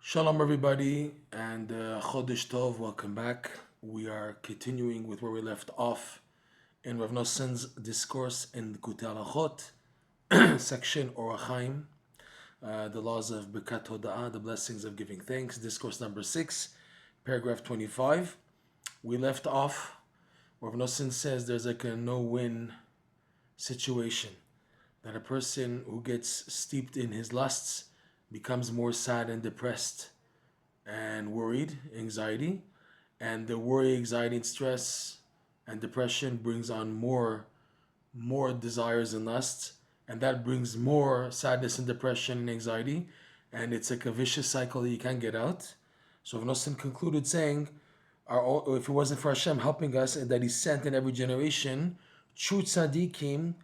Shalom, everybody, and Chodesh Tov. Welcome back. We are continuing with where we left off in Rav Noson's discourse in Likutey Halakhot, section Orach Chaim, the laws of Birkat Hoda'ah, the blessings of giving thanks, discourse number 6, paragraph 25. We left off where Rav Noson says there's like a no-win situation, that a person who gets steeped in his lusts becomes more sad and depressed and worried, anxiety, and the worry, anxiety, and stress and depression brings on more desires and lusts, and that brings more sadness and depression and anxiety, and it's like a vicious cycle that you can't get out. So Vnosin concluded saying, if it wasn't for Hashem helping us and that He sent in every generation true tzaddikim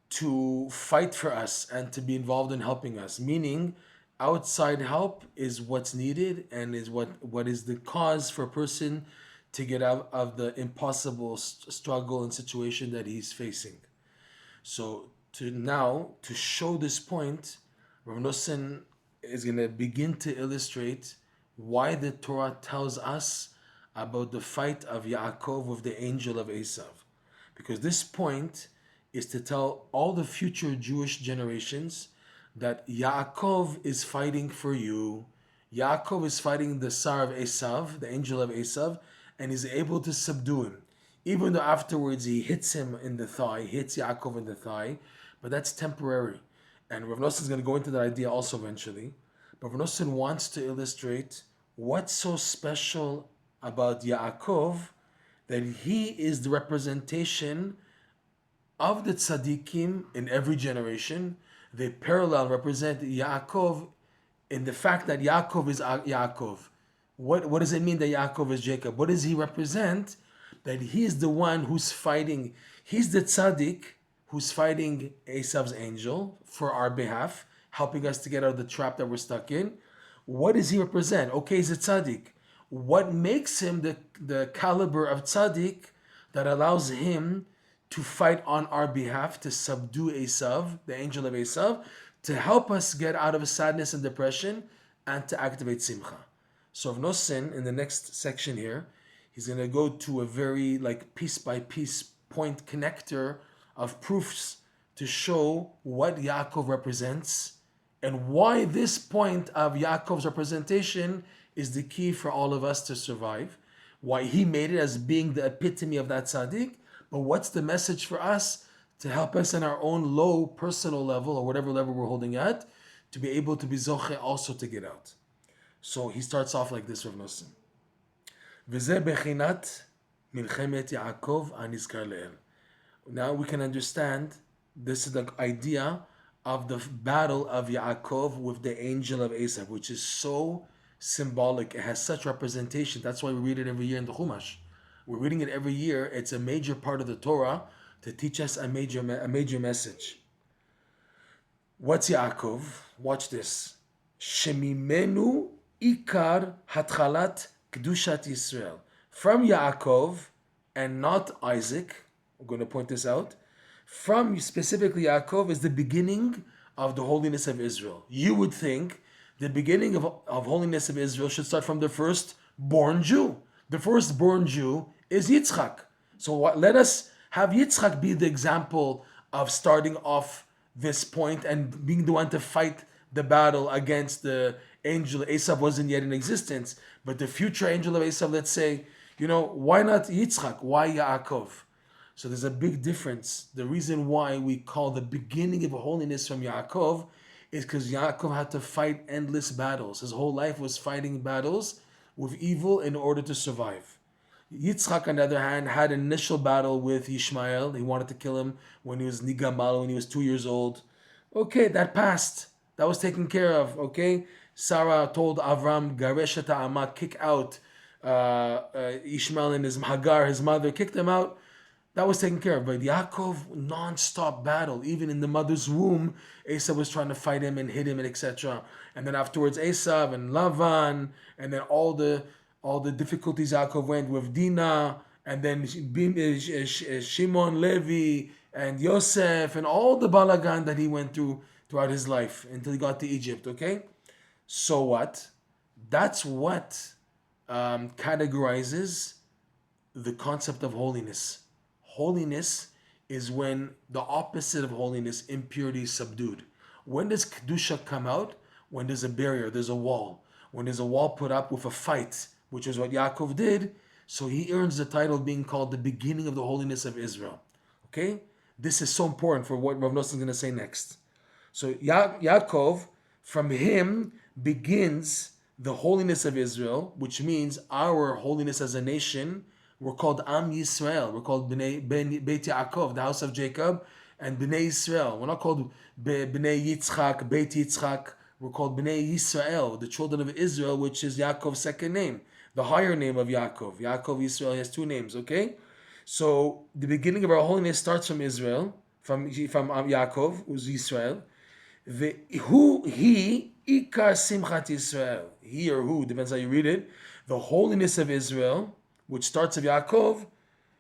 to fight for us and to be involved in helping us, meaning outside help is what's needed and is what is the cause for a person to get out of the impossible struggle and situation that he's facing. So to show this point, Rav Nosson is going to begin to illustrate why the Torah tells us about the fight of Yaakov with the angel of Eisav, because this point is to tell all the future Jewish generations that Yaakov is fighting for you. Yaakov is fighting the Sar of Eisav, the angel of Eisav, and is able to subdue him. Even though afterwards he hits him in the thigh, hits Yaakov in the thigh, but that's temporary. And Rav Nosson is going to go into that idea also eventually. But Rav Nosson wants to illustrate what's so special about Yaakov, that he is the representation of the tzaddikim in every generation. They parallel represent Yaakov in the fact that Yaakov is Yaakov. What does it mean that Yaakov is Jacob? What does he represent? That he is the one who's fighting. He's the tzaddik who's fighting Esav's angel for our behalf, helping us to get out of the trap that we're stuck in. What does he represent? Okay, he's a tzaddik. What makes him the caliber of tzaddik that allows him to fight on our behalf, to subdue Eisav, the angel of Eisav, to help us get out of sadness and depression, and to activate Simcha. So Rav Nosson, in the next section here, he's going to go to a very piece by piece point connector of proofs to show what Yaakov represents and why this point of Yaakov's representation is the key for all of us to survive, why he made it as being the epitome of that tzaddik. But what's the message for us to help us in our own low personal level or whatever level we're holding at to be able to be zoche also to get out? So he starts off like this, Rav Nosson. V'zeh bechinat milchemet Yaakov anizkar le'el. Now we can understand this is the idea of the battle of Yaakov with the angel of Eisav, which is so symbolic. It has such representation. That's why we read it every year in the Chumash. We're reading it every year. It's a major part of the Torah to teach us a major message. What's Yaakov? Watch this. Shemimenu ikar hatchalat kedushat Yisrael. From Yaakov and not Isaac. I'm going to point this out. From specifically Yaakov is the beginning of the holiness of Israel. You would think the beginning of holiness of Israel should start from the firstborn Jew. The firstborn Jew is Yitzchak. So let us have Yitzchak be the example of starting off this point and being the one to fight the battle against the angel. Eisav wasn't yet in existence, but the future angel of Eisav, let's say, why not Yitzchak? Why Yaakov? So there's a big difference. The reason why we call the beginning of holiness from Yaakov is because Yaakov had to fight endless battles. His whole life was fighting battles with evil in order to survive. Yitzchak, on the other hand, had an initial battle with Ishmael. He wanted to kill him when he was Nigamal, when he was 2 years old. Okay, that passed. That was taken care of. Okay, Sarah told Avram, Garesh ta'ama, kick out Ishmael and his Hagar, his mother, kicked them out. That was taken care of. But Yaakov, non-stop battle. Even in the mother's womb, Eisav was trying to fight him and hit him and etc. And then afterwards, Eisav and Lavan, and then all the difficulties Yaakov went with Dinah, and then Shimon, Levi, and Yosef, and all the balagan that he went through throughout his life until he got to Egypt, okay? So what? That's what categorizes the concept of holiness. Holiness is when the opposite of holiness, impurity, is subdued. When does Kedusha come out? When there's a barrier, there's a wall. When there's a wall put up with a fight, which is what Yaakov did, so he earns the title of being called the beginning of the holiness of Israel. Okay? This is so important for what Rav Nosson is going to say next. So Yaakov, from him begins the holiness of Israel, which means our holiness as a nation. We're called Am Yisrael. We're called Beit Yaakov, the house of Jacob, and Bnei Yisrael. We're not called Bnei Yitzchak, Beit Yitzchak. We're called Bnei Yisrael, the children of Israel, which is Yaakov's second name, the higher name of Yaakov. Yaakov Yisrael has two names, okay? So the beginning of our holiness starts from Israel, from Yaakov, who's Yisrael. He Ikar Simchat Yisrael. He or who, depends how you read it. The holiness of Israel, which starts of Yaakov,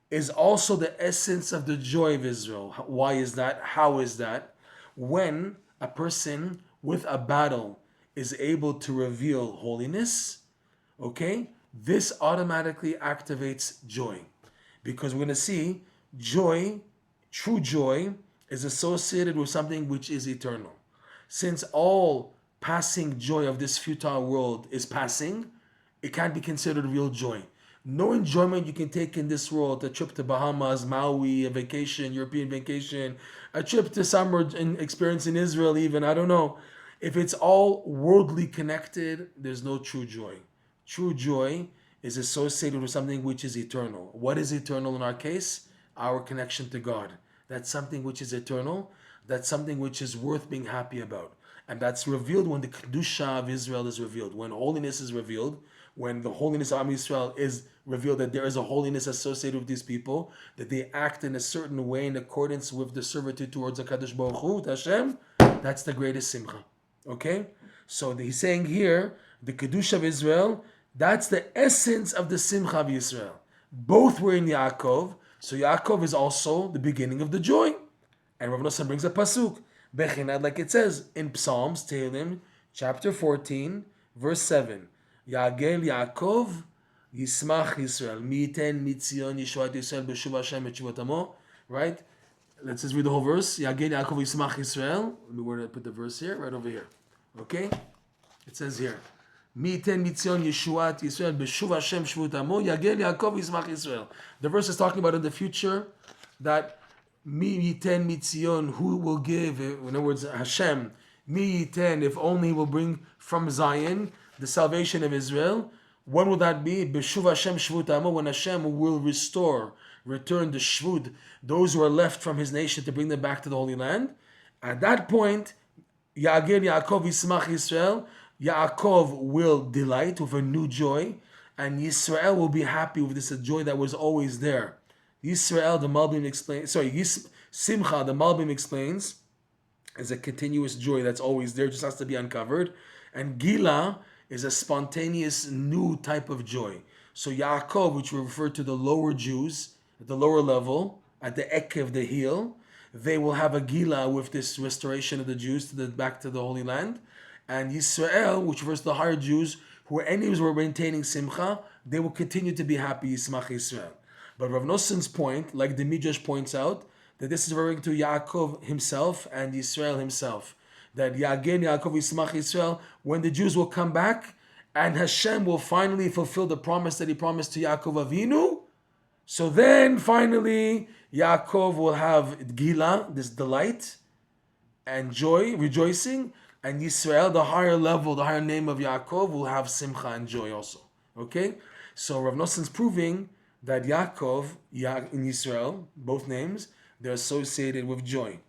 is also the essence of the joy of Israel. Why is that? How is that? When a person with a battle is able to reveal holiness, okay, this automatically activates joy. Because we're going to see joy, true joy, is associated with something which is eternal. Since all passing joy of this futile world is passing, it can't be considered real joy. No enjoyment you can take in this world, a trip to Bahamas, Maui, a vacation, European vacation, a trip to summer experience in Israel even, I don't know. If it's all worldly connected, there's no true joy. True joy is associated with something which is eternal. What is eternal in our case? Our connection to God. That's something which is eternal. That's something which is worth being happy about. And that's revealed when the Kedusha of Israel is revealed. When holiness is revealed, when the holiness of Am Yisrael is revealed, that there is a holiness associated with these people, that they act in a certain way in accordance with the servitude towards HaKadosh Baruch Hu, Hashem, that's the greatest Simcha. Okay? So he's saying here, the Kedusha of Israel, that's the essence of the Simcha of Israel. Both were in Yaakov, so Yaakov is also the beginning of the joy. And Rav Nosson brings a pasuk, Bechinad, like it says in Psalms, Tehillim, chapter 14, verse 7. Yagel Yaakov, Yismach Yisrael, Miten Mitzion Yishuat Yisrael B'shuv Hashem et Shuvat Amo. Right? Let's just read the whole verse. Yagel Yaakov Yismach Yisrael. Let me where to put the verse here, right over here. Okay? It says here. Miten Mitzion Yishuat Yisrael B'shuv Hashem Shuvat Amo. Yagel Yaakov Yismach Yisrael. The verse is talking about in the future that Mi yiten mitzion, who will give, in other words, Hashem, mi yiten, if only he will bring from Zion the salvation of Israel. When will that be? B'shuv Hashem shvut amo, when Hashem will return the shvut, those who are left from his nation, to bring them back to the Holy Land. At that point, Yagel Yaakov Yismach Yisrael, Yaakov will delight with a new joy, and Yisrael will be happy with this joy that was always there. Yisrael, the Malbim explains, Simcha, the Malbim explains, is a continuous joy that's always there, just has to be uncovered. And Gila is a spontaneous new type of joy. So Yaakov, which we refer to the lower Jews, at the lower level, at the Ekev, the heel, they will have a Gila with this restoration of the Jews back to the Holy Land. And Yisrael, which refers to the higher Jews, who anyways were maintaining Simcha, they will continue to be happy, Yismach Yisrael. But Rav Nosson's point, like the Midrash points out, that this is referring to Yaakov himself and Yisrael himself. That Yagel Yaakov Yismach Yisrael, when the Jews will come back, and Hashem will finally fulfill the promise that he promised to Yaakov Avinu, so then finally Yaakov will have Gila, this delight and joy, rejoicing, and Yisrael, the higher level, the higher name of Yaakov, will have Simcha and joy also. Okay? So Rav Nosson's proving that Yaakov in Yisrael, both names, they're associated with joy.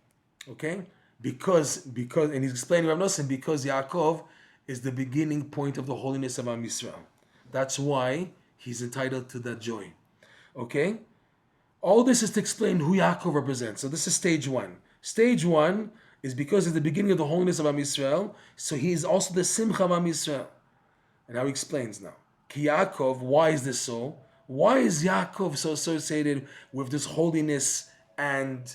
Okay? Because, and he's explaining Rav Nosson, because Yaakov is the beginning point of the holiness of Am Yisrael. That's why he's entitled to that joy. Okay? All this is to explain who Yaakov represents. So this is stage one. Stage one is because it's the beginning of the holiness of Am Yisrael, so he is also the Simcha of Am Yisrael. And now he explains now. Ki Yaakov, why is this so? Why is Yaakov so associated with this holiness and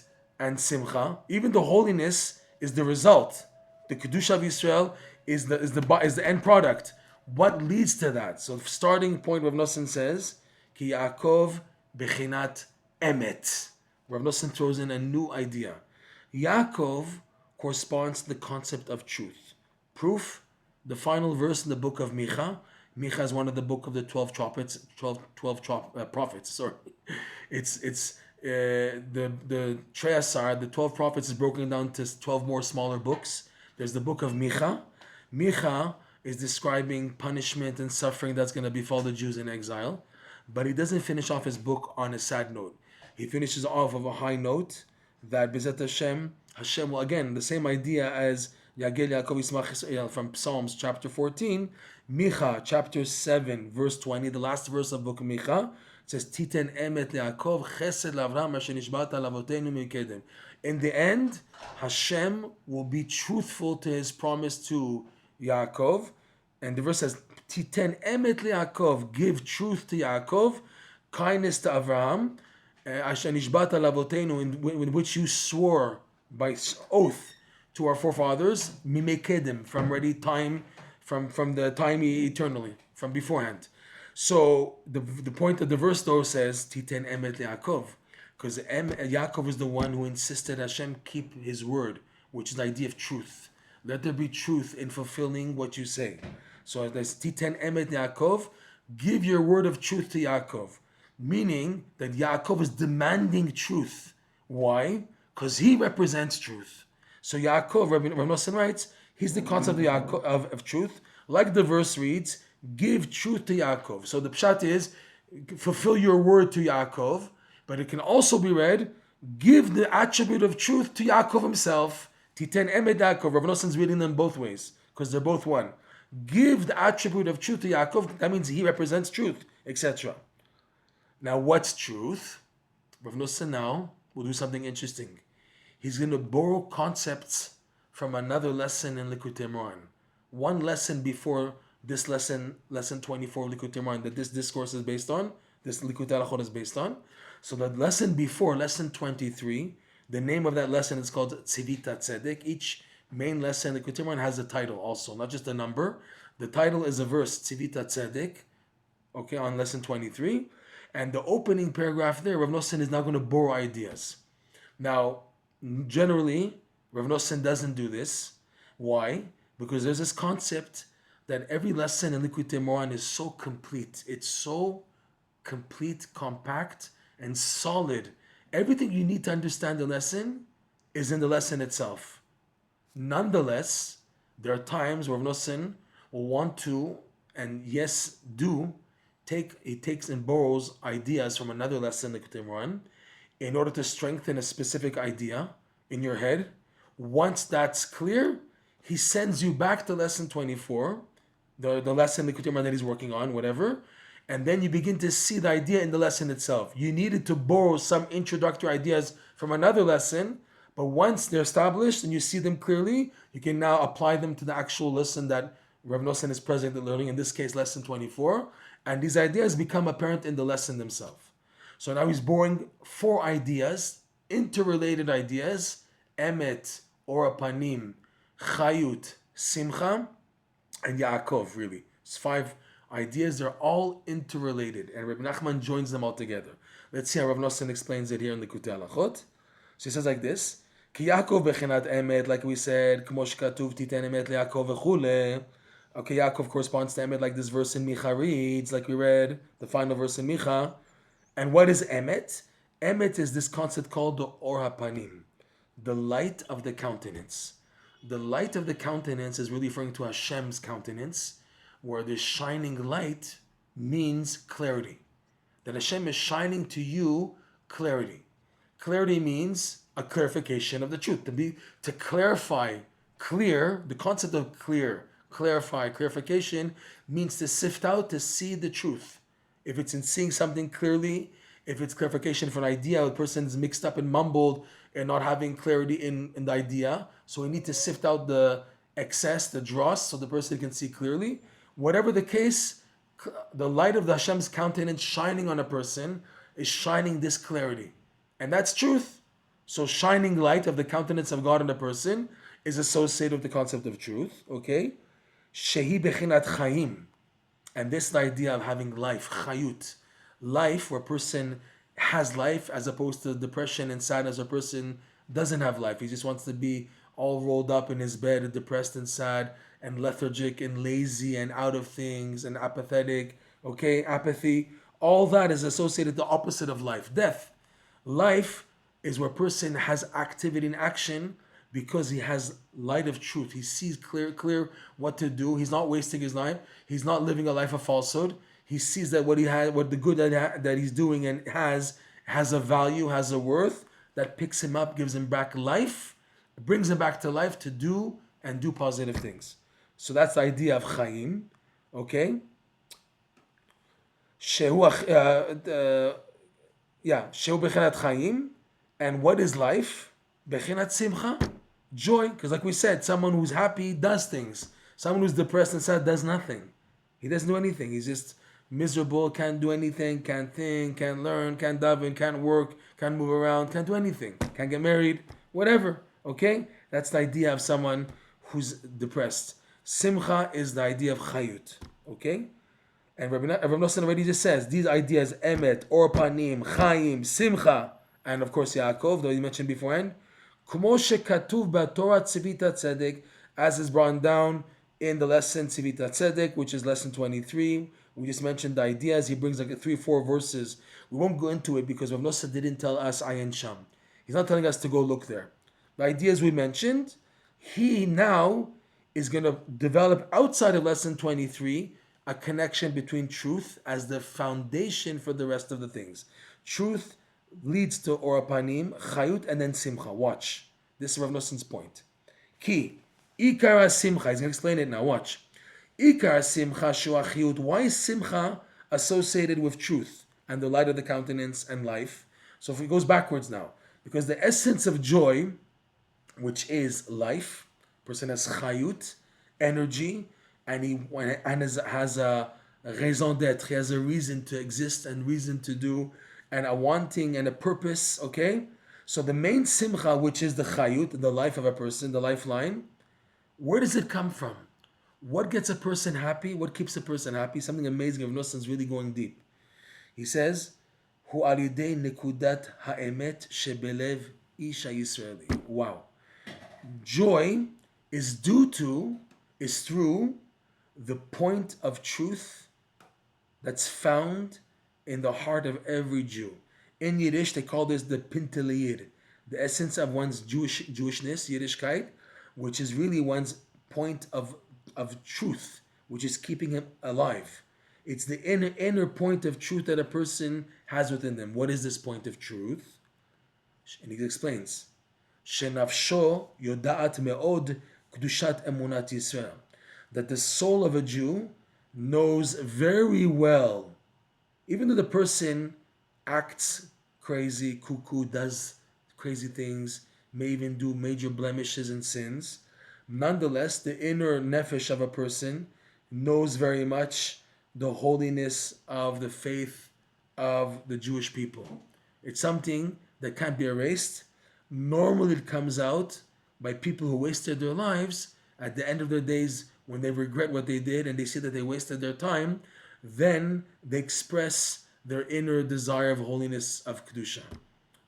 Simcha? Even the holiness is the result. The Kedusha of Israel is the end product. What leads to that? So starting point, Rav Nosson says, Ki Yaakov bechinat emet. Rav Nosson throws in a new idea. Yaakov corresponds to the concept of truth. Proof, the final verse in the book of Micha. Micha is one of the book of the 12 prophets. 12 prophets. Sorry, it's the Treasar, the 12 prophets, is broken down to 12 more smaller books. There's the book of Micha. Micha is describing punishment and suffering that's going to befall the Jews in exile, but he doesn't finish off his book on a sad note. He finishes off of a high note that Bezat Hashem will, again, the same idea as Yagel Yaakov Yismach Yisrael from Psalms chapter 14, Micha chapter 7 verse 20, the last verse of book of Micha, says, Titen emet le'Yaakov chesed l'Avraham asher nishbata l'avotenu mikedem. In the end, Hashem will be truthful to his promise to Yaakov. And the verse says, Titen emet le'Yaakov, give truth to Yaakov, kindness to Avraham, asher nishbata l'avotenu, in which you swore by oath to our forefathers, mimekedem, from ready time, from the time eternally, from beforehand. So the point of the verse though says Titen emet Yaakov, because Yaakov is the one who insisted Hashem keep his word, which is the idea of truth. Let there be truth in fulfilling what you say. So there's Titen emet Yaakov, give your word of truth to Yaakov, meaning that Yaakov is demanding truth. Why? Because he represents truth. So Yaakov, Rabbi Nosson writes, he's the concept of Yaakov, of truth. Like the verse reads, give truth to Yaakov. So the pshat is, fulfill your word to Yaakov, but it can also be read, give the attribute of truth to Yaakov himself. Titen emet Yaakov. Rav Nosson's reading them both ways, because they're both one. Give the attribute of truth to Yaakov, that means he represents truth, etc. Now what's truth? Rav Nosson now will do something interesting. He's going to borrow concepts from another lesson in Likutey Moharan. One lesson before this lesson 24 of Likutey Moharan, that this discourse is based on, this Likutey Halakhot is based on. So the lesson before, lesson 23, the name of that lesson is called Tzivita Tzedek. Each main lesson in Likutey Moharan has a title also, not just a number. The title is a verse, Tzivita Tzedek, okay, on lesson 23. And the opening paragraph there, Rav Nosson is now going to borrow ideas. Now, generally, Rav Nosson doesn't do this. Why? Because there's this concept that every lesson in Likutey Moharan is so complete. It's so complete, compact, and solid. Everything you need to understand the lesson is in the lesson itself. Nonetheless, there are times where Rav Nosson will want to, and yes, he takes and borrows ideas from another lesson in Likutey Moharan in order to strengthen a specific idea in your head. Once that's clear, he sends you back to lesson 24, the lesson Likutey Moharan that he's working on, whatever, and then you begin to see the idea in the lesson itself. You needed to borrow some introductory ideas from another lesson, but once they're established and you see them clearly, you can now apply them to the actual lesson that Rav Nosson is presently learning, in this case lesson 24, and these ideas become apparent in the lesson themselves. So now he's borrowing 4 ideas, interrelated ideas, Emet, Ora Panim, Chayut, Simcha, and Yaakov, really. It's 5 ideas, they're all interrelated, and Reb Nachman joins them all together. Let's see how Rav Nosson explains it here in the Likutey Halakhot. So he says like this, Ki Yaakov bechinat emet, like we said, Kmo shekatuv titen emet leYaakov v'chule. Okay, Yaakov corresponds to emet, like this verse in Micha reads, like we read, the final verse in Micha. And what is emet? Emet is this concept called the Orach Panim, the light of the countenance. The light of the countenance is really referring to Hashem's countenance, where this shining light means clarity. That Hashem is shining to you clarity. Clarity means a clarification of the truth. To clarify, clear, the concept of clarification means to sift out, to see the truth. If it's in seeing something clearly, if it's clarification for an idea, a person's mixed up and mumbled and not having clarity in the idea, so we need to sift out the excess, the dross, so the person can see clearly. Whatever the case, the light of the Hashem's countenance shining on a person is shining this clarity. And that's truth. So shining light of the countenance of God on a person is associated with the concept of truth. Okay? Shehi bechinat Chaim. And this is the idea of having life, chayut. Life, where a person has life, as opposed to depression and sadness, a person doesn't have life. He just wants to be all rolled up in his bed, depressed and sad, and lethargic and lazy and out of things and apathetic. Okay, apathy. All that is associated the opposite of life, death. Life is where a person has activity and action because he has light of truth. He sees clear what to do. He's not wasting his life. He's not living a life of falsehood. He sees that what he has, what the good that he's doing and has a value, has a worth that picks him up, gives him back life, brings him back to life to do and do positive things. So that's the idea of Chaim. Okay. Shehu bechinat Chaim. And what is life? Bechinat Simcha. Joy. Because like we said, someone who's happy does things. Someone who's depressed and sad does nothing. He doesn't do anything. He's just miserable, can't do anything, can't think, can't learn, can't daven, can't work, can't move around, can't do anything, can't get married, whatever. Okay? That's the idea of someone who's depressed. Simcha is the idea of chayut. Okay? And Rabbi Nosson already just says these ideas, emet, or panim, chaim, simcha, and of course Yaakov, though you mentioned beforehand, kumo shekatuv b'Torah tzivita tzedek, as is brought down in the lesson tzivita tzedek, which is lesson 23. We just mentioned the ideas. He brings like 3-4 verses. We won't go into it because Rabbi Nosson didn't tell us ayin sham. He's not telling us to go look there. The ideas we mentioned, he now is going to develop outside of lesson 23 a connection between truth as the foundation for the rest of the things. Truth leads to orapanim, chayut, and then simcha. Watch. This is Rav Nosson's point. Ki, ikara simcha. He's going to explain it now. Watch. Ikara simcha shuachiyut. Why is simcha associated with truth and the light of the countenance and life? So if it goes backwards now, because the essence of joy, which is life, person has chayut, energy, and he has a raison d'être. He has a reason to exist and reason to do, and a wanting and a purpose. Okay, so the main simcha, which is the chayut, the life of a person, the lifeline, where does it come from? What gets a person happy? What keeps a person happy? Something amazing. Rav Nosson is really going deep. He says, "Hu al yidei nekudat ha'emet shebelev isha Yisraeli." Wow, joy is through the point of truth that's found in the heart of every Jew. In Yiddish, they call this the pinteliyid, the essence of one's Jewishness, Yiddishkeit, which is really one's point of truth, which is keeping him alive. It's the inner point of truth that a person has within them. What is this point of truth? And he explains, Shenafsho yoda'at me'od kdushat emunat Yisrael, that the soul of a Jew knows very well, even though the person acts crazy, cuckoo, does crazy things, may even do major blemishes and sins, nonetheless, the inner nefesh of a person knows very much the holiness of the faith of the Jewish people. It's something that can't be erased. Normally it comes out by people who wasted their lives. At the end of their days, when they regret what they did and they see that they wasted their time, then they express their inner desire of holiness, of Kedusha.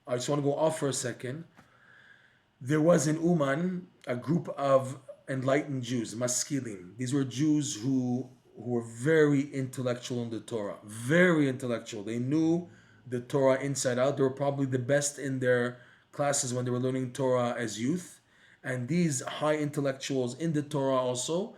I just want to go off for a second. There was in Uman a group of enlightened Jews, maskilim. These were Jews who were very intellectual in the Torah, very intellectual. They knew the Torah inside out. They were probably the best in their classes when they were learning Torah as youth. And these high intellectuals in the Torah also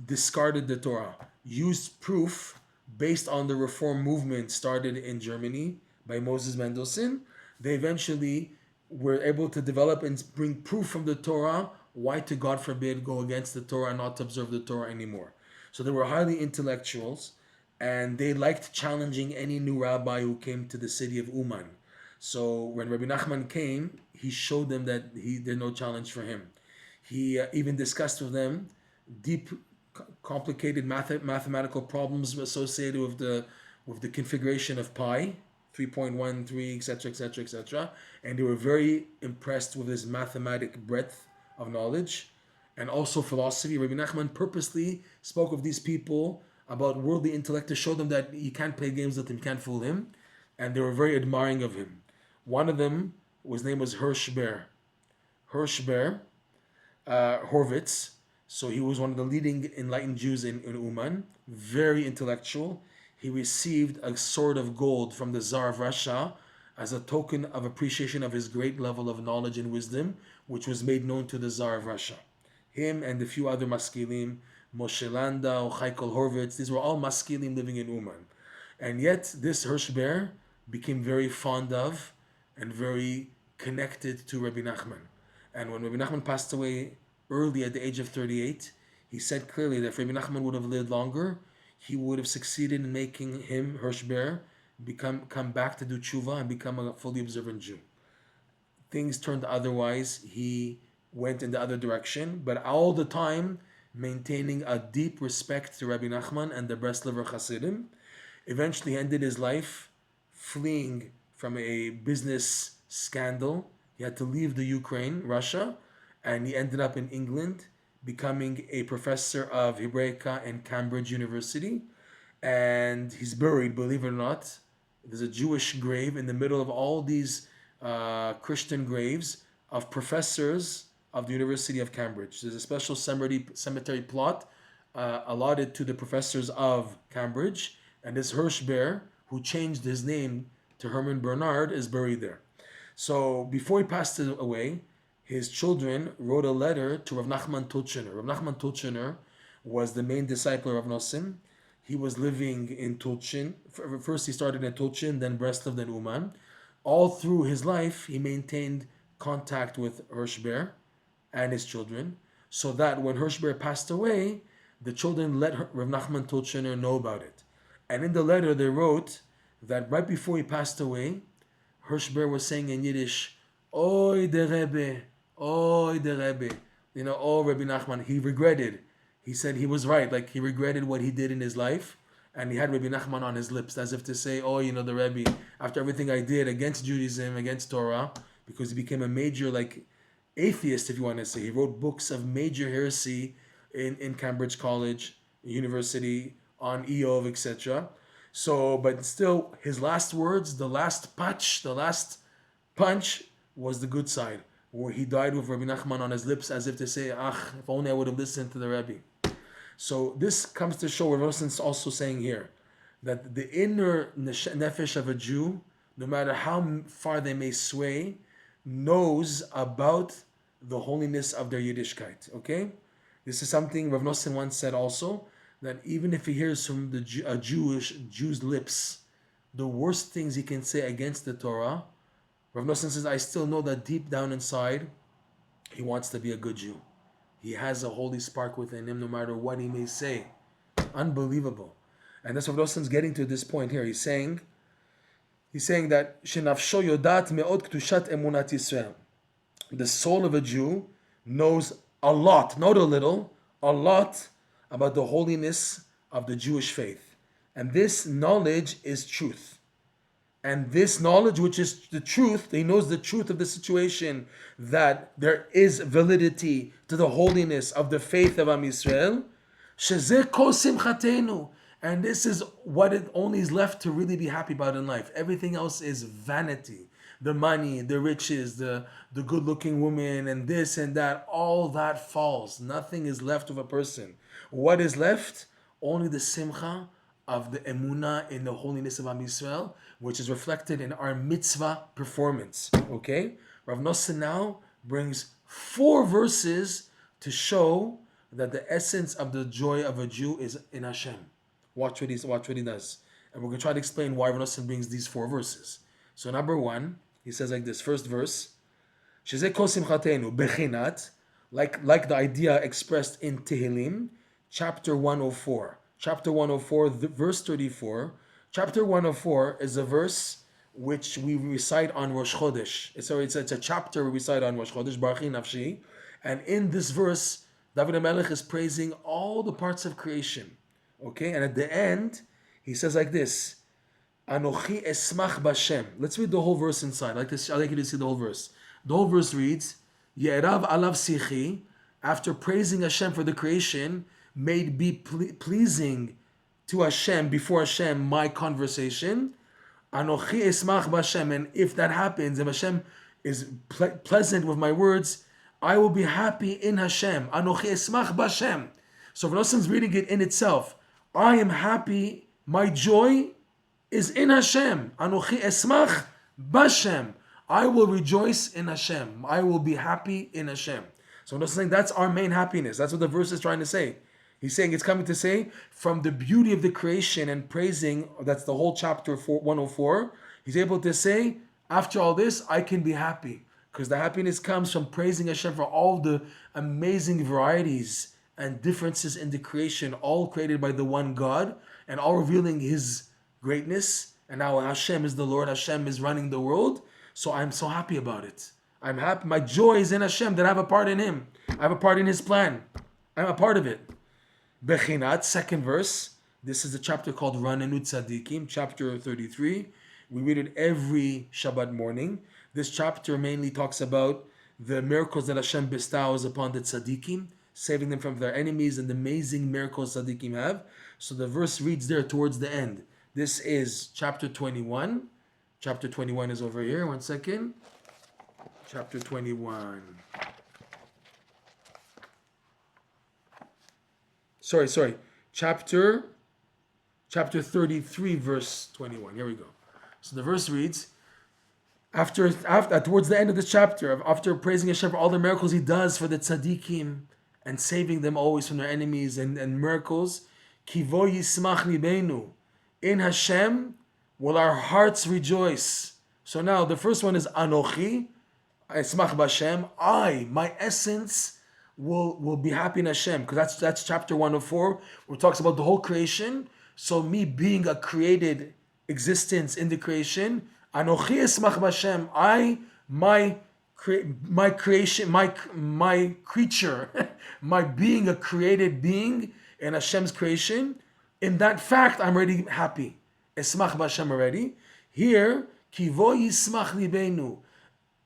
discarded the Torah, used proof based on the reform movement started in Germany by Moses Mendelssohn. They eventually were able to develop and bring proof from the Torah why to, God forbid, go against the Torah and not to observe the Torah anymore. So they were highly intellectuals, and they liked challenging any new rabbi who came to the city of Uman. So when Rabbi Nachman came, he showed them that there's no challenge for him. He even discussed with them deep, complicated mathematical problems associated with the configuration of pi, 3.13, etc., etc., etc. And they were very impressed with his mathematic breadth of knowledge, and also philosophy. Rabbi Nachman purposely spoke of these people about worldly intellect to show them that you can't play games with him, you can't fool him. And they were very admiring of him. One of them, his name was Hirschber. Horvitz. So he was one of the leading enlightened Jews in Uman, very intellectual. He received a sword of gold from the Tsar of Russia as a token of appreciation of his great level of knowledge and wisdom, which was made known to the Tsar of Russia. Him and a few other maskilim, Moshe Landau, Chaim Horvitz, these were all maskilim living in Uman. And yet this Hirschber became very fond of and very connected to Rabbi Nachman. And when Rabbi Nachman passed away early at the age of 38, he said clearly that if Rabbi Nachman would have lived longer, he would have succeeded in making him, Hirschber, come back to do tshuva and become a fully observant Jew. Things turned otherwise. He went in the other direction, but all the time maintaining a deep respect to Rabbi Nachman and the Breslover Hasidim. Eventually ended his life fleeing from a business scandal. He had to leave the Ukraine, Russia, and he ended up in England, becoming a professor of Hebraica in Cambridge University. And he's buried, believe it or not. There's a Jewish grave in the middle of all these Christian graves of professors of the University of Cambridge. There's a special cemetery plot allotted to the professors of Cambridge. And this Hirschber, who changed his name to Herman Bernard, is buried there. So before he passed away, his children wrote a letter to Rav Nachman Tulchiner. Rav Nachman Tulchiner was the main disciple of Rav Nosson. He was living in Tulchin. First he started in Tulchin, then Breslov, then Uman. All through his life, he maintained contact with Hirschber and his children, so that when Hirschber passed away, the children let Rav Nachman Tulchiner know about it. And in the letter they wrote that right before he passed away, Hirschber was saying in Yiddish, "Oy de Rebbe, oy de Rebbe." Oh Rabbi Nachman. He regretted. He said he was right. Like he regretted what he did in his life, and he had Rabbi Nachman on his lips, as if to say, "Oh, the Rebbe, after everything I did against Judaism, against Torah," because he became a major atheist, if you want to say. He wrote books of major heresy in Cambridge College, University, on Eov, etc. So, but still, his last words, the last punch was the good side, where he died with Rabbi Nachman on his lips, as if to say, if only I would have listened to the Rebbe. So this comes to show what Rosen's also saying here, that the inner nefesh of a Jew, no matter how far they may sway, knows about the holiness of their Yiddishkeit. Okay? This is something Rav Nosson once said also, that even if he hears from a Jew's lips the worst things he can say against the Torah, Rav Nosson says, I still know that deep down inside, he wants to be a good Jew. He has a holy spark within him, no matter what he may say. Unbelievable. And that's what Rav Nosson's getting to this point here. He's saying that Shenafsho yodat me'od k'tushat emunat Yisrael. The soul of a Jew knows a lot, not a little, a lot about the holiness of the Jewish faith. And this knowledge is truth. And this knowledge, which is the truth, he knows the truth of the situation, that there is validity to the holiness of the faith of Am Yisrael. Shezeh kol simchatenu. And this is what it only is left to really be happy about in life. Everything else is vanity. The money, the riches, the good-looking woman, and this and that, all that falls. Nothing is left of a person. What is left? Only the simcha of the emunah in the holiness of Am Yisrael, which is reflected in our mitzvah performance. Okay? Rav Nosson now brings 4 verses to show that the essence of the joy of a Jew is in Hashem. Watch what he does. And we're going to try to explain why Rav Nosson brings these 4 verses. So number 1, he says like this, first verse, Shezeh kol simchatenu bechinat, like the idea expressed in Tehillim, chapter 104. Chapter 104, verse 34. Chapter 104 is a verse which we recite on Rosh Chodesh. It's a chapter we recite on Rosh Chodesh, Baruchi Nafshi. And in this verse, David HaMelech is praising all the parts of creation. Okay? And at the end, he says like this, Anochi esmach b'Hashem. Let's read the whole verse inside. I'd like you to see the whole verse. The whole verse reads, Ye'erav alav sichi, after praising Hashem for the creation, may it be pleasing to Hashem, before Hashem, my conversation. Anochi esmach b'Hashem, and if that happens, if Hashem is pleasant with my words, I will be happy in Hashem. Anochi esmach b'Hashem. So Rav Noson's reading it in itself. I am happy, my joy is in Hashem. Anochi esmach b'Hashem. I will rejoice in Hashem. I will be happy in Hashem. So Rav Noson's saying that's our main happiness. That's what the verse is trying to say. He's saying it's coming to say from the beauty of the creation and praising, that's the whole chapter 104. He's able to say, after all this, I can be happy. Because the happiness comes from praising Hashem for all the amazing varieties and differences in the creation, all created by the one God, and all revealing His greatness. And now Hashem is the Lord, Hashem is running the world. So I'm so happy about it. I'm happy. My joy is in Hashem, that I have a part in Him. I have a part in His plan. I'm a part of it. Bechinat, second verse. This is the chapter called Ranenu Tzadikim, chapter 33. We read it every Shabbat morning. This chapter mainly talks about the miracles that Hashem bestows upon the tzaddikim, saving them from their enemies, and the amazing miracles tzaddikim have. So the verse reads there towards the end. This is chapter 21. Chapter 21 is over here. One second. Chapter 21. Sorry. Chapter 33, verse 21. Here we go. So the verse reads, after towards the end of this chapter, after praising Hashem for all the miracles He does for the tzaddikim and saving them always from their enemies and miracles, Kivo yismach libeinu. In Hashem will our hearts rejoice. So now the first one is Anochi, Esmach b'Hashem. My essence, will be happy in Hashem, because that's chapter 104, where it talks about the whole creation. So me being a created existence in the creation, Anochi esmach b'Hashem. My creation, my creature, my being a created being in Hashem's creation. In that fact, I'm already happy. Esmach b'Hashem already. Here, Kivo yismach libeinu.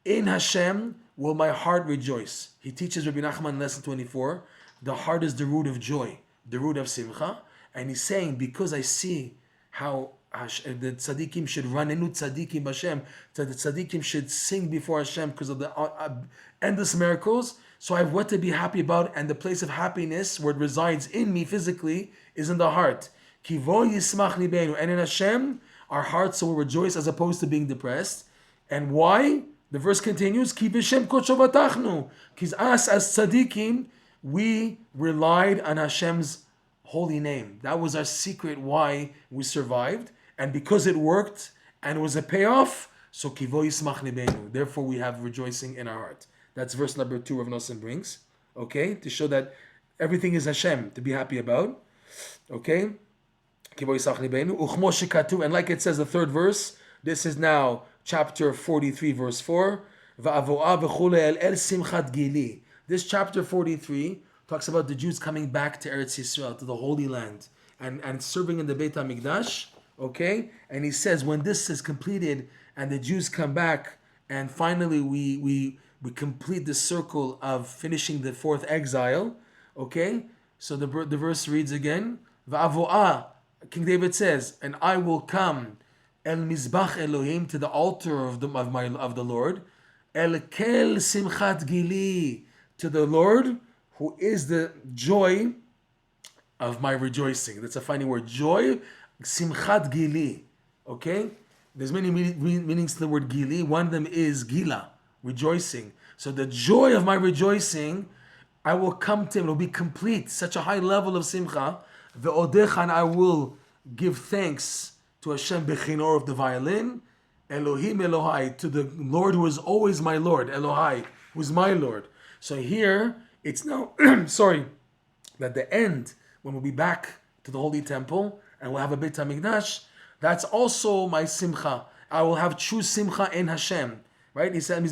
In Hashem will my heart rejoice. He teaches Rabbi Nachman in lesson 24, the heart is the root of joy, the root of Simcha. And he's saying, because I see how the tzaddikim should run into tzaddikim Hashem, that the tzaddikim should sing before Hashem because of the endless miracles, so I have what to be happy about, and the place of happiness where it resides in me physically is in the heart. Kivo yismach libeinu. And in Hashem, our hearts will rejoice as opposed to being depressed. And why? The verse continues, Ki b'shem kodsho vatachnu. Because us as tzaddikim, we relied on Hashem's holy name. That was our secret why we survived. And because it worked and it was a payoff, so kivo yismach libeinu. Therefore we have rejoicing in our heart. That's verse number 2 Rav Nosson brings. Okay? To show that everything is Hashem to be happy about. Okay? Kivo yismach libeinu. Uchmo shekatu. And like it says the third verse, this is now chapter 43, verse 4. Va'avo'a v'chule el simchat gili. This chapter 43 talks about the Jews coming back to Eretz Yisrael, to the Holy Land, and serving in the Beit HaMikdash. Okay? And he says, when this is completed and the Jews come back, and finally we complete the circle of finishing the fourth exile. Okay? So the verse reads again, Va'avo'a, King David says, and I will come El Mizbach Elohim, to the altar of the Lord. El Kel Simchat Gili, to the Lord who is the joy of my rejoicing. That's a funny word. Joy, Simchat Gili. Okay? There's many meanings to the word Gili. One of them is Gila, rejoicing. So the joy of my rejoicing, I will come to him. It will be complete. Such a high level of Simcha. Ve'odecha, and I will give thanks to Hashem bechinor of the violin, Elohim Elohai, to the Lord who is always my Lord, Elohai, who is my Lord. So here, it's now, that the end, when we'll be back to the Holy Temple, and we'll have a Beit HaMikdash, that's also my Simcha. I will have true Simcha in Hashem. Right? He said, El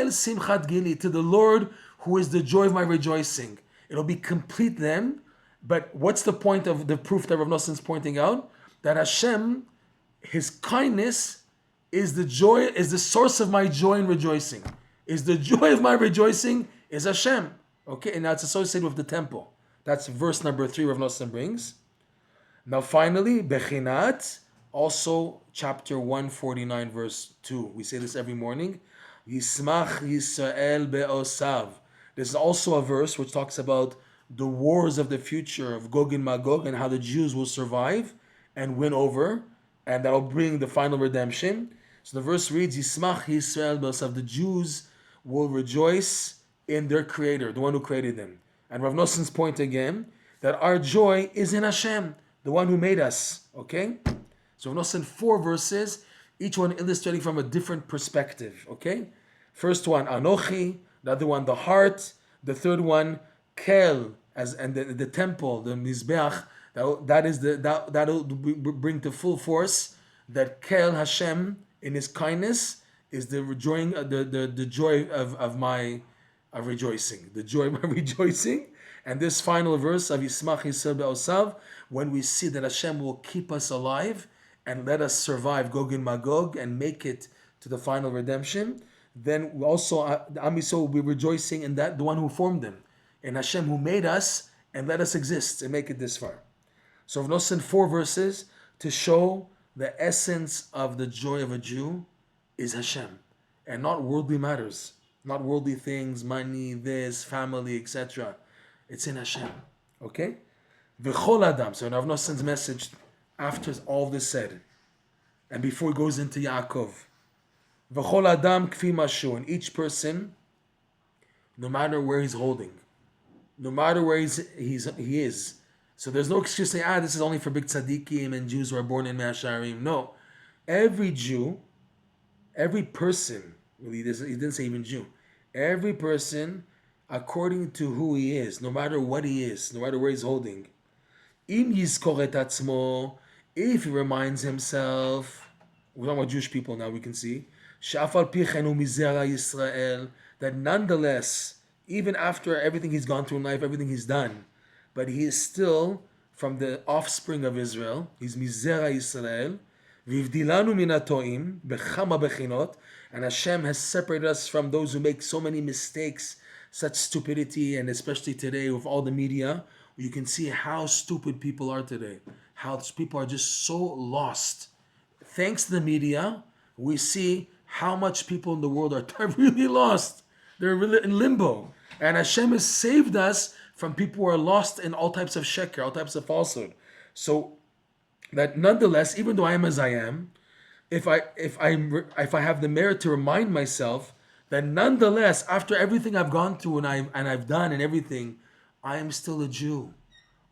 Simchat Gili, to the Lord who is the joy of my rejoicing. It'll be complete then. But what's the point of the proof that Rav Nosson is pointing out? That Hashem, His kindness, is the joy, is the source of my joy and rejoicing. Is the joy of my rejoicing is Hashem. Okay, and now it's associated with the temple. That's verse number 3 Rav Nosson brings. Now finally, Bechinat, also chapter 149, verse 2. We say this every morning. Yismach Yisrael be'osav. This is also a verse which talks about the wars of the future of Gog and Magog and how the Jews will survive and win over, and that will bring the final redemption. So the verse reads, Yismach Yisrael be'osav. The Jews will rejoice in their Creator, the one who created them. And Rav Nosson's point again, that our joy is in Hashem, the one who made us. Okay? So Rav Nosson, 4 verses, each one illustrating from a different perspective. Okay? First one, Anochi. The other one, the heart. The third one, Kel, and the temple, the Mizbeach. That'll bring to full force that Kel Hashem in His kindness is the joy of rejoicing, the joy of my rejoicing. And this final verse of Yismach Yisrael be'osav, when we see that Hashem will keep us alive and let us survive Gog and Magog and make it to the final redemption, then we also, the Am Yisrael will be rejoicing in that, the one who formed them, in Hashem who made us and let us exist and make it this far. So Rav Nosson, 4 verses to show the essence of the joy of a Jew is Hashem, and not worldly matters, not worldly things, money, this, family, etc. It's in Hashem. Okay? V'chol Adam. So Rav Nosson's message after all this said, and before he goes into Yaakov, V'chol Adam kfi mashu, and each person, no matter where he's holding, no matter where he is. So there's no excuse to say, this is only for big tzaddikim and Jews who are born in Mea Shearim. No. Every Jew, every person, really, he didn't say even Jew, every person, according to who he is, no matter what he is, no matter where he's holding, im yizkor et atzmo, if he reminds himself, we're talking about Jewish people now, we can see, she'afal pi chen hu mizera Yisrael, that nonetheless, even after everything he's gone through in life, everything he's done, but he is still from the offspring of Israel, he's mizera Yisrael, v'ivdilanu min hatoim, bechama bechinot, and Hashem has separated us from those who make so many mistakes, such stupidity, and especially today with all the media, you can see how stupid people are today, how people are just so lost. Thanks to the media, we see how much people in the world are really lost. They're really in limbo. And Hashem has saved us from people who are lost in all types of sheker, all types of falsehood. So that nonetheless, even though I am as I am, if I have the merit to remind myself that nonetheless, after everything I've gone through and I've done and everything, I am still a Jew.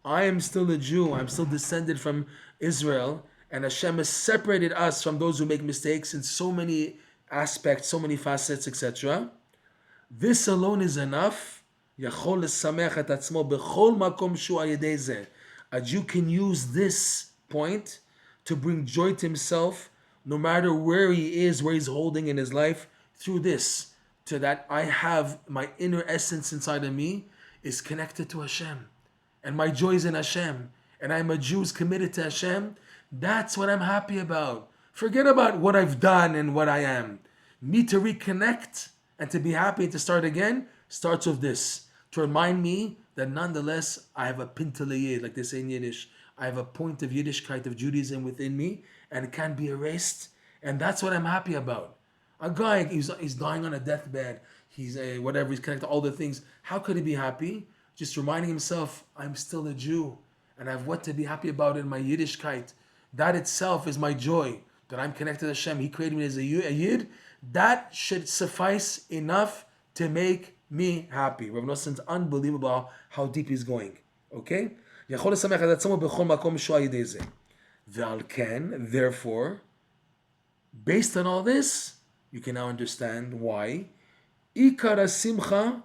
I am still a Jew. I'm still descended from Israel, and Hashem has separated us from those who make mistakes in so many aspects, so many facets, etc. This alone is enough. A Jew can use this point to bring joy to himself, no matter where he is, where he's holding in his life, through this, to that I have my inner essence inside of me is connected to Hashem, and my joy is in Hashem, and I'm a Jew who's committed to Hashem. That's what I'm happy about. Forget about what I've done and what I am. Me to reconnect and to be happy and to start again starts with this, to remind me that nonetheless I have a pintaleyed, like they say in Yiddish. I have a point of Yiddishkeit, of Judaism within me, and it can't be erased. And that's what I'm happy about. A guy, he's dying on a deathbed. He's whatever, he's connected to all the things. How could he be happy? Just reminding himself, I'm still a Jew, and I have what to be happy about in my Yiddishkeit. That itself is my joy, that I'm connected to Hashem. He created me as a Yid. That should suffice enough to make me happy. Rav Nosson's unbelievable how deep he's going. Okay? Therefore, based on all this, you can now understand why Ikar Simcha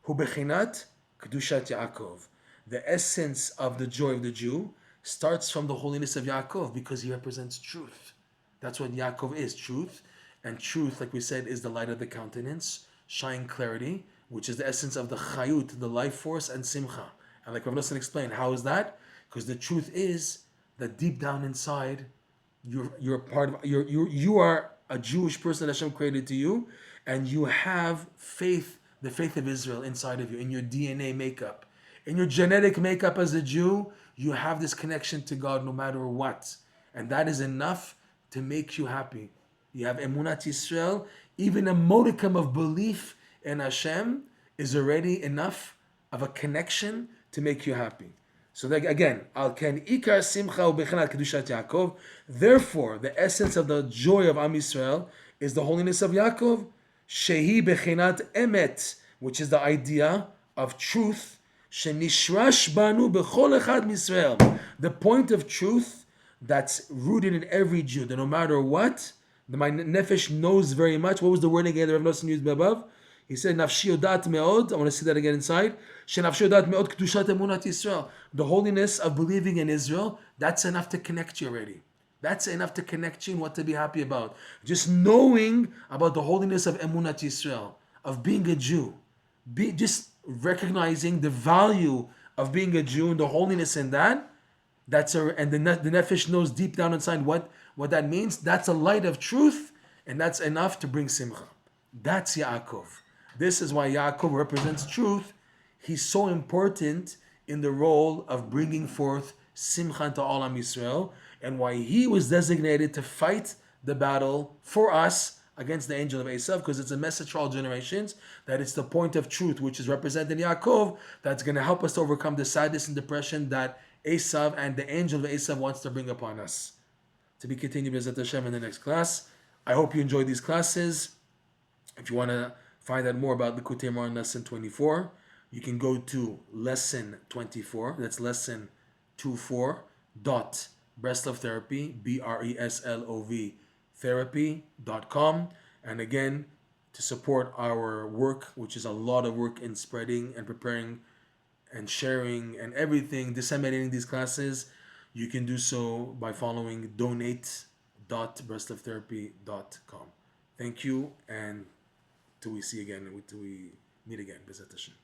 hu bechinat kedushat Yaakov. The essence of the joy of the Jew starts from the holiness of Yaakov, because he represents truth. That's what Yaakov is, truth. And truth, like we said, is the light of the countenance, shine clarity, which is the essence of the chayut, the life force, and simcha. And like Rav Nosson explained, how is that? Because the truth is that deep down inside, you're part of you are a Jewish person that Hashem created to you, and you have faith, the faith of Israel inside of you, in your DNA makeup. In your genetic makeup as a Jew, you have this connection to God no matter what. And that is enough to make you happy. You have Emunat Yisrael, even a modicum of belief in Hashem is already enough of a connection to make you happy. So that, again, Al Ken Ikar Simcha Ubechanat Kedushat Yaakov. Therefore, the essence of the joy of Am Yisrael is the holiness of Yaakov. Shehi Bechinat Emet, which is the idea of truth. Shenishrash Banu Bechol Echad Misrael. The point of truth that's rooted in every Jew, that no matter what, my nefesh knows very much. What was the word again that Rav Nosson used above? He said, Nafshi yodat meod. I want to see that again inside. Shenafshi yodat meod kedushat emunat Yisrael. The holiness of believing in Israel, that's enough to connect you already. That's enough to connect you and what to be happy about. Just knowing about the holiness of emunat Yisrael, of being a Jew. Just recognizing the value of being a Jew and the holiness in that. And the nefesh knows deep down inside what that means. That's a light of truth, and that's enough to bring simcha. That's Yaakov. This is why Yaakov represents truth. He's so important in the role of bringing forth simcha to all Am Yisrael, and why he was designated to fight the battle for us against the angel of Eisav, because it's a message for all generations that it's the point of truth, which is represented in Yaakov, that's going to help us to overcome the sadness and depression that Eisav and the angel of Eisav wants to bring upon us. To be continued with Hashem in the next class. I hope you enjoyed these classes. If you want to find out more about Likutey Moharan lesson 24, you can go to lesson 24. That's lesson 24 dot Breslov Therapy, BRESLOV therapy.com. And again, to support our work, which is a lot of work in spreading and preparing and sharing and everything, disseminating these classes, you can do so by following donate.breslovtherapy.com. Thank you, and till we meet again, B'ezrat Hashem.